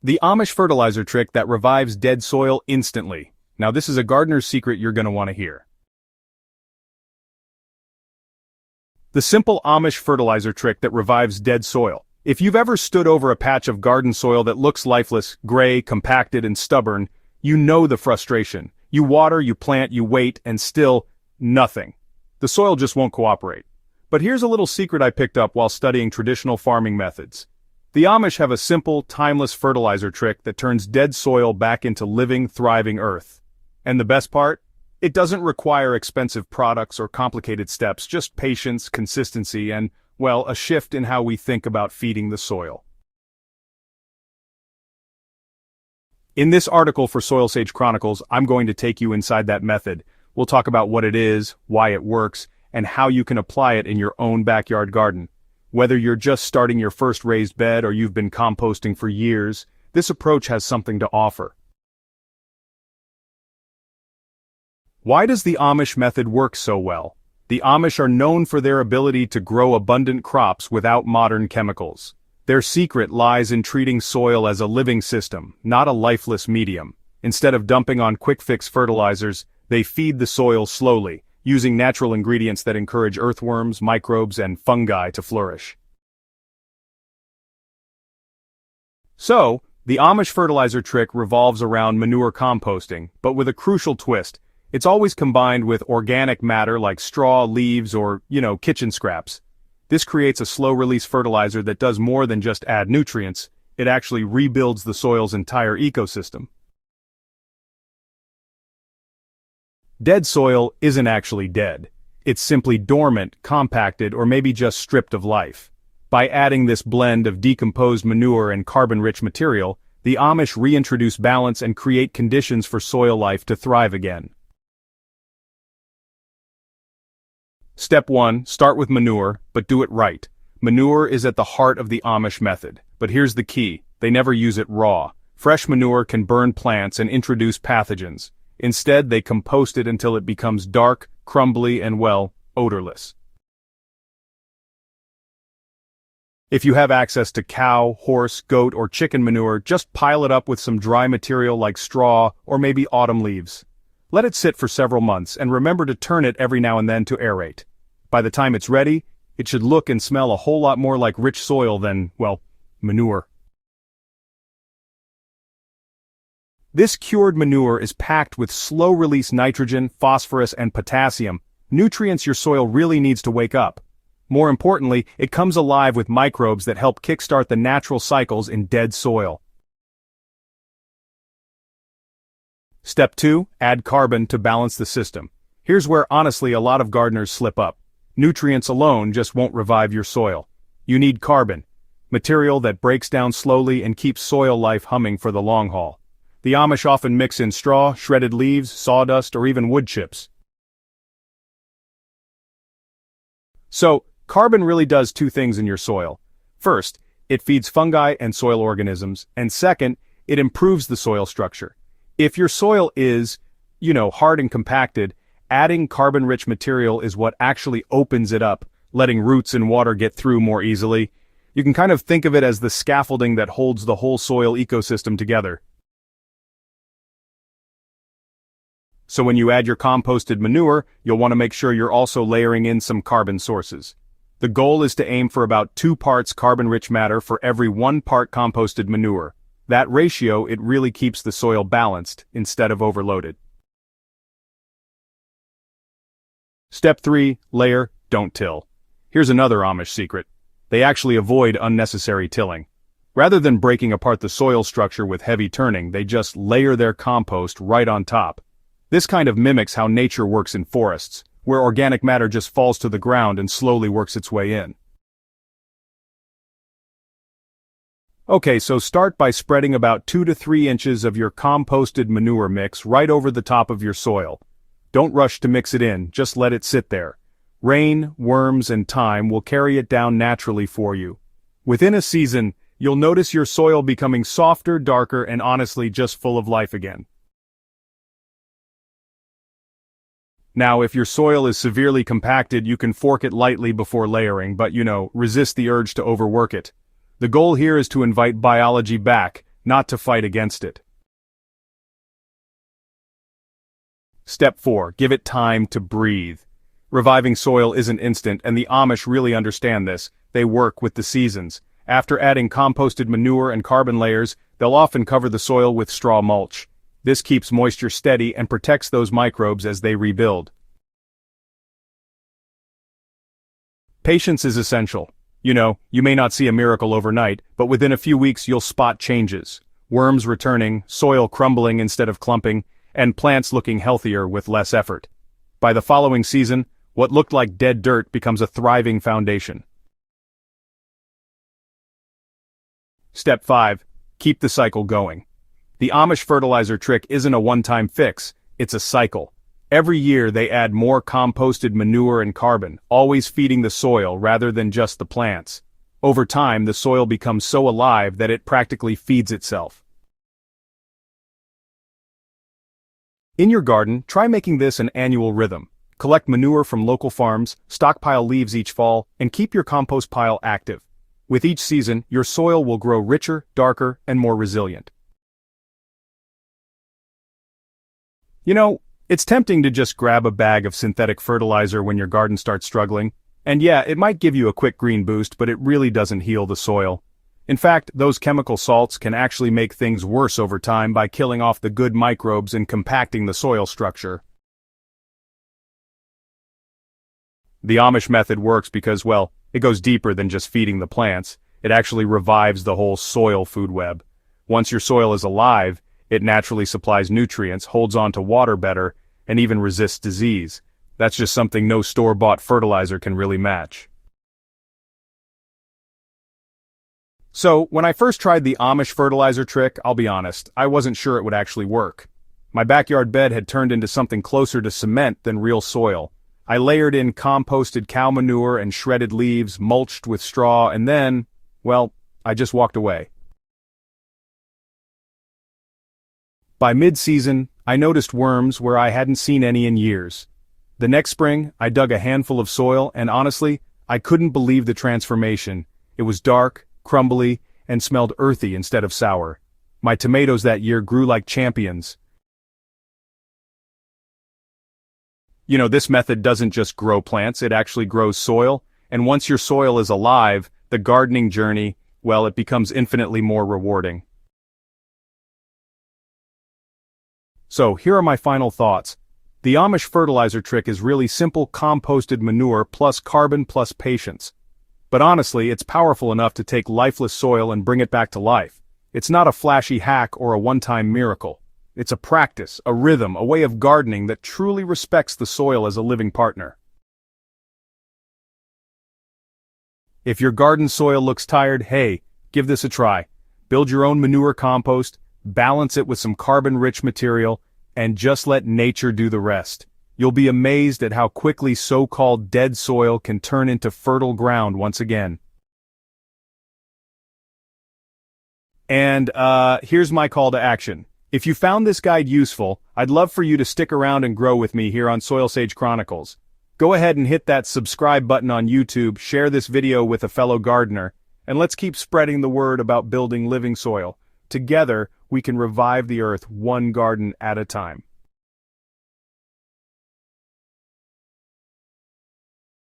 The Amish fertilizer trick that revives dead soil instantly. Now this is a gardener's secret you're going to want to hear. The simple Amish fertilizer trick that revives dead soil. If you've ever stood over a patch of garden soil that looks lifeless, gray, compacted, and stubborn, you know the frustration. You water, you plant, you wait, and still, nothing. The soil just won't cooperate. But here's a little secret I picked up while studying traditional farming methods. The Amish have a simple, timeless fertilizer trick that turns dead soil back into living, thriving earth. And the best part? It doesn't require expensive products or complicated steps, just patience, consistency, and, well, a shift in how we think about feeding the soil. In this article for Soil Sage Chronicles, I'm going to take you inside that method. We'll talk about what it is, why it works, and how you can apply it in your own backyard garden. Whether you're just starting your first raised bed or you've been composting for years, this approach has something to offer. Why does the Amish method work so well? The Amish are known for their ability to grow abundant crops without modern chemicals. Their secret lies in treating soil as a living system, not a lifeless medium. Instead of dumping on quick-fix fertilizers, they feed the soil slowly, using natural ingredients that encourage earthworms, microbes, and fungi to flourish. So, the Amish fertilizer trick revolves around manure composting, but with a crucial twist. It's always combined with organic matter like straw, leaves, or, kitchen scraps. This creates a slow-release fertilizer that does more than just add nutrients. It actually rebuilds the soil's entire ecosystem. Dead soil isn't actually dead. It's simply dormant, compacted, or maybe just stripped of life. By adding this blend of decomposed manure and carbon-rich material, the Amish reintroduce balance and create conditions for soil life to thrive again. Step 1. Start with manure, but do it right. Manure is at the heart of the Amish method. But here's the key. They never use it raw. Fresh manure can burn plants and introduce pathogens. Instead, they compost it until it becomes dark, crumbly, and, odorless. If you have access to cow, horse, goat, or chicken manure, just pile it up with some dry material like straw or maybe autumn leaves. Let it sit for several months, and remember to turn it every now and then to aerate. By the time it's ready, it should look and smell a whole lot more like rich soil than, manure. This cured manure is packed with slow-release nitrogen, phosphorus, and potassium, nutrients your soil really needs to wake up. More importantly, it comes alive with microbes that help kickstart the natural cycles in dead soil. Step 2. Add carbon to balance the system. Here's where honestly a lot of gardeners slip up. Nutrients alone just won't revive your soil. You need carbon, material that breaks down slowly and keeps soil life humming for the long haul. The Amish often mix in straw, shredded leaves, sawdust, or even wood chips. So, carbon really does two things in your soil. First, it feeds fungi and soil organisms, and second, it improves the soil structure. If your soil is, hard and compacted, adding carbon-rich material is what actually opens it up, letting roots and water get through more easily. You can kind of think of it as the scaffolding that holds the whole soil ecosystem together. So when you add your composted manure, you'll want to make sure you're also layering in some carbon sources. The goal is to aim for about 2 parts carbon-rich matter for every 1 part composted manure. That ratio, it really keeps the soil balanced instead of overloaded. Step 3. Layer, don't till. Here's another Amish secret. They actually avoid unnecessary tilling. Rather than breaking apart the soil structure with heavy turning, they just layer their compost right on top. This kind of mimics how nature works in forests, where organic matter just falls to the ground and slowly works its way in. Okay, so start by spreading about 2 to 3 inches of your composted manure mix right over the top of your soil. Don't rush to mix it in, just let it sit there. Rain, worms, and time will carry it down naturally for you. Within a season, you'll notice your soil becoming softer, darker, and honestly just full of life again. Now, if your soil is severely compacted, you can fork it lightly before layering, but resist the urge to overwork it. The goal here is to invite biology back, not to fight against it. Step 4. Give it time to breathe. Reviving soil isn't instant, and the Amish really understand this. They work with the seasons. After adding composted manure and carbon layers, they'll often cover the soil with straw mulch. This keeps moisture steady and protects those microbes as they rebuild. Patience is essential. You may not see a miracle overnight, but within a few weeks you'll spot changes. Worms returning, soil crumbling instead of clumping, and plants looking healthier with less effort. By the following season, what looked like dead dirt becomes a thriving foundation. Step 5. Keep the cycle going. The Amish fertilizer trick isn't a one-time fix, it's a cycle. Every year they add more composted manure and carbon, always feeding the soil rather than just the plants. Over time, the soil becomes so alive that it practically feeds itself. In your garden, try making this an annual rhythm. Collect manure from local farms, stockpile leaves each fall, and keep your compost pile active. With each season, your soil will grow richer, darker, and more resilient. It's tempting to just grab a bag of synthetic fertilizer when your garden starts struggling. And yeah, it might give you a quick green boost, but it really doesn't heal the soil. In fact, those chemical salts can actually make things worse over time by killing off the good microbes and compacting the soil structure. The Amish method works because, well, it goes deeper than just feeding the plants. It actually revives the whole soil food web. Once your soil is alive, it naturally supplies nutrients, holds on to water better, and even resists disease. That's just something no store-bought fertilizer can really match. So, when I first tried the Amish fertilizer trick, I'll be honest, I wasn't sure it would actually work. My backyard bed had turned into something closer to cement than real soil. I layered in composted cow manure and shredded leaves, mulched with straw, and then, well, I just walked away. By mid-season, I noticed worms where I hadn't seen any in years. The next spring, I dug a handful of soil, and honestly, I couldn't believe the transformation. It was dark, crumbly, and smelled earthy instead of sour. My tomatoes that year grew like champions. This method doesn't just grow plants, it actually grows soil, and once your soil is alive, the gardening journey, well, it becomes infinitely more rewarding. So, here are my final thoughts. The Amish fertilizer trick is really simple composted manure plus carbon plus patience. But honestly, it's powerful enough to take lifeless soil and bring it back to life. It's not a flashy hack or a one-time miracle. It's a practice, a rhythm, a way of gardening that truly respects the soil as a living partner. If your garden soil looks tired, hey, give this a try. Build your own manure compost, balance it with some carbon-rich material, and just let nature do the rest. You'll be amazed at how quickly so-called dead soil can turn into fertile ground once again. And, here's my call to action. If you found this guide useful, I'd love for you to stick around and grow with me here on Soil Sage Chronicles. Go ahead and hit that subscribe button on YouTube, share this video with a fellow gardener, and let's keep spreading the word about building living soil. Together, we can revive the earth one garden at a time.